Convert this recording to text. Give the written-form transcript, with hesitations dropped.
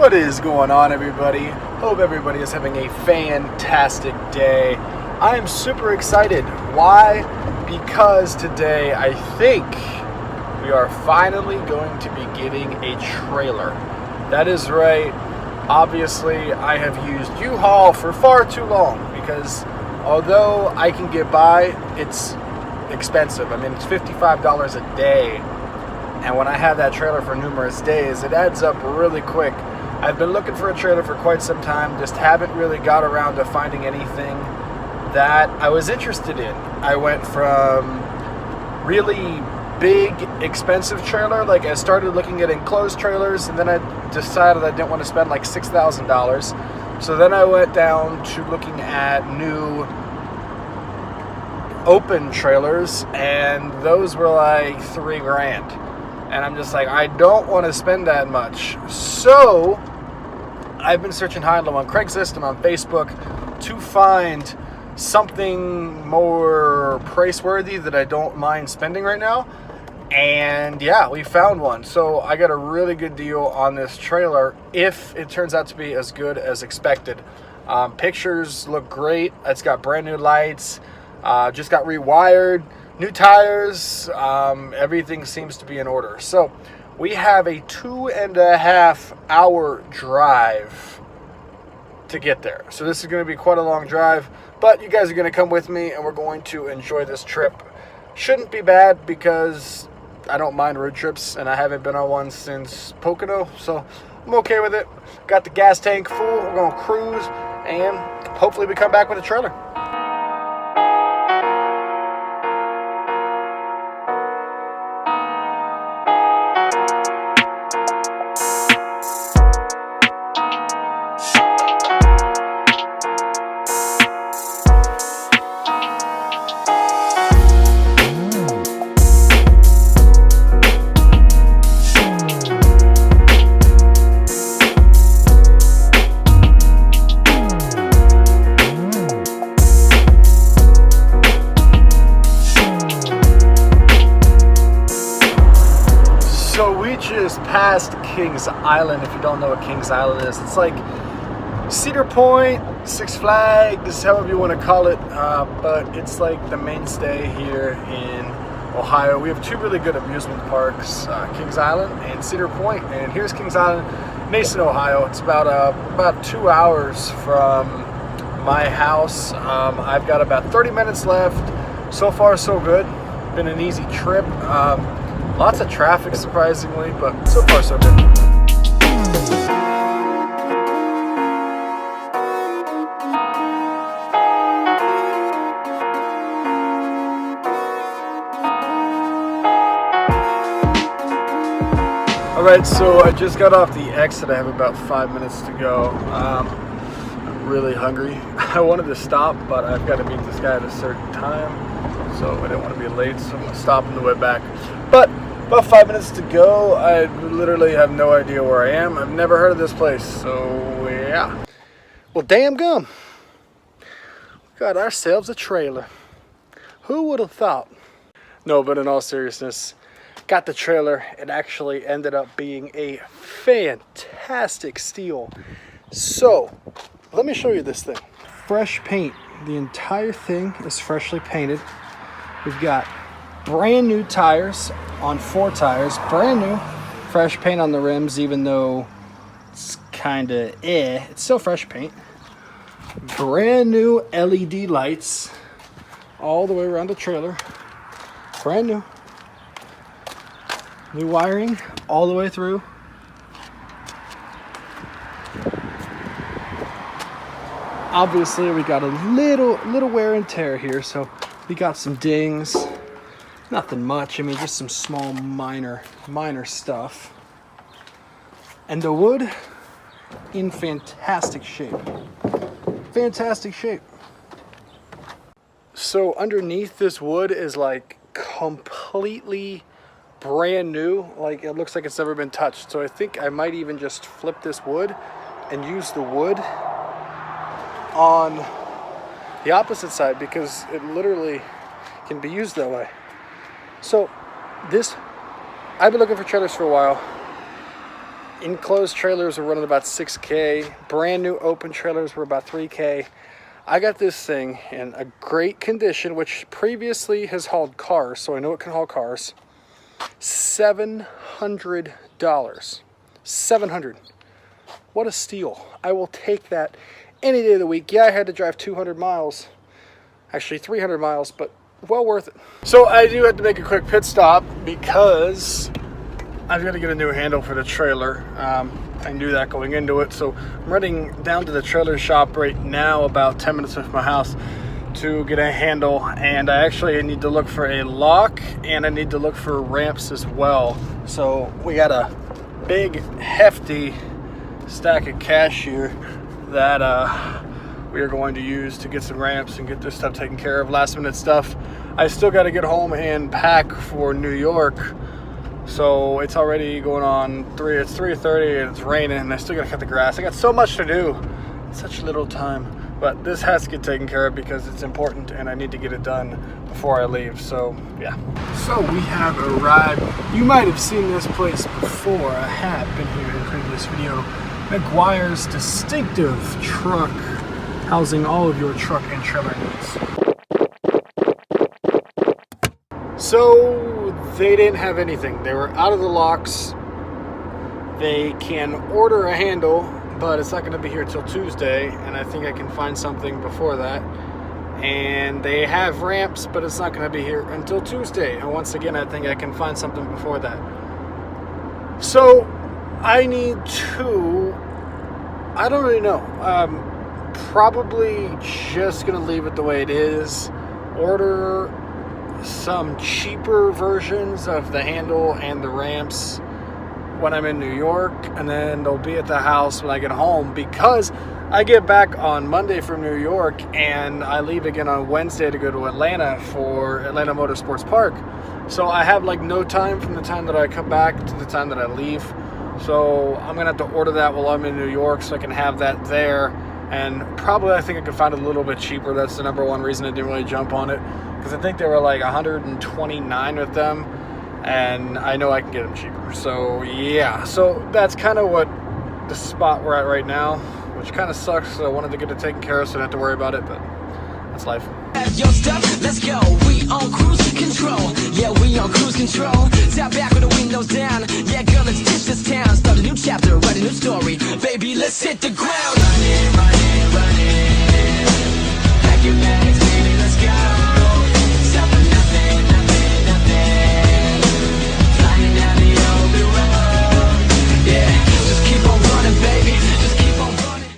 What is going on, everybody? Hope everybody is having a fantastic day. I am super excited. Why? Because today I think we are finally going to be getting a trailer. That is right. Obviously, I have used U-Haul for far too long because although I can get by, it's expensive. I mean, it's $55 a day. And when I have that trailer for numerous days, it adds up really quick. I've been looking for a trailer for quite some time, just haven't really got around to finding anything that I was interested in. I went from really big, expensive trailer, like I started looking at enclosed trailers, and then I decided I didn't want to spend like $6,000. So then I went down to looking at new open trailers, and those were like $3,000. And I'm just like, I don't want to spend that much. So I've been searching high and low on Craigslist and on Facebook to find something more price-worthy that I don't mind spending right now. And yeah, we found one. So I got a really good deal on this trailer if it turns out to be as good as expected. Pictures look great. It's got brand new lights. Just got rewired. New tires, everything seems to be in order. So we have a 2.5 hour drive to get there. So this is going to be quite a long drive, but you guys are going to come with me and we're going to enjoy this trip. Shouldn't be bad because I don't mind road trips and I haven't been on one since Pocono, so I'm okay with it. Got the gas tank full, we're going to cruise and hopefully we come back with a trailer. Just past Kings Island. If you don't know what Kings Island is, it's like Cedar Point, Six Flags, however you want to call it, but it's like the mainstay here in Ohio. We have two really good amusement parks, Kings Island and Cedar Point. And here's Kings Island, Mason, Ohio. It's about 2 hours from my house. I've got about 30 minutes left. So far so good. Been an easy trip. Lots of traffic, surprisingly, but so far so good. Alright, so I just got off the exit. I have about 5 minutes to go. I'm really hungry. I wanted to stop, but I've got to meet this guy at a certain time, so I didn't want to be late, so I'm going to stop on the way back. But about 5 minutes to go. I literally have no idea where I am. I've never heard of this place, so yeah. Well, damn gum. We got ourselves a trailer. Who would have thought? No, but in all seriousness, got the trailer. It actually ended up being a fantastic steal. So, let me show you this thing. Fresh paint. The entire thing is freshly painted. We've got brand new tires on 4 tires, brand new, fresh paint on the rims, even though it's kind of it's still fresh paint. Brand new LED lights all the way around the trailer, brand new. New wiring all the way through. Obviously we got a little wear and tear here, so we got some dings. Nothing much, I mean just some small minor stuff. And the wood in fantastic shape. Fantastic shape. So underneath this wood is like completely brand new. Like it looks like it's never been touched. So I think I might even just flip this wood and use the wood on the opposite side because it literally can be used that way. So this, I've been looking for trailers for a while. Enclosed trailers were running about $6K. Brand new open trailers were about $3K. I got this thing in a great condition, which previously has hauled cars, so I know it can haul cars. $700. $700. What a steal. I will take that any day of the week. Yeah, I had to drive 200 miles. Actually 300 miles, but well worth it. So I do have to make a quick pit stop because I've got to get a new handle for the trailer. I knew that going into it, so I'm running down to the trailer shop right now, about 10 minutes from my house, to get a handle. And I actually need to look for a lock, and I need to look for ramps as well. So we got a big hefty stack of cash here that we are going to use to get some ramps and get this stuff taken care of. Last minute stuff. I still got to get home and pack for New York. So it's already going on it's 3:30 and it's raining, and I still gotta cut the grass. I got so much to do, such little time, but this has to get taken care of because it's important and I need to get it done before I leave. So yeah. So we have arrived. You might have seen this place before. I have been here in a previous video. McGuire's distinctive truck, housing all of your truck and trailer needs. So they didn't have anything. They were out of the locks. They can order a handle, but it's not going to be here till Tuesday, and I think I can find something before that. And they have ramps, but it's not going to be here until Tuesday. And once again, I think I can find something before that. So I need to, I don't really know. Probably just going to leave it the way it is. Order some cheaper versions of the handle and the ramps when I'm in New York, and then they'll be at the house when I get home, because I get back on Monday from New York and I leave again on Wednesday to go to Atlanta for Atlanta Motorsports Park. So I have like no time from the time that I come back to the time that I leave. So I'm gonna have to order that while I'm in New York so I can have that there. And probably I think I could find it a little bit cheaper. That's the number one reason I didn't really jump on it, because I think they were like $129 with them, and I know I can get them cheaper. So yeah, so that's kind of what the spot we're at right now, which kind of sucks. So I wanted to get it taken care of so I don't have to worry about it, but that's life. Your stuff, let's go. We on cruise control. Yeah, we on cruise control. Tap back with the windows down. Yeah, girl, let's ditch this town. Start a new chapter, write a new story. Baby, let's hit the ground.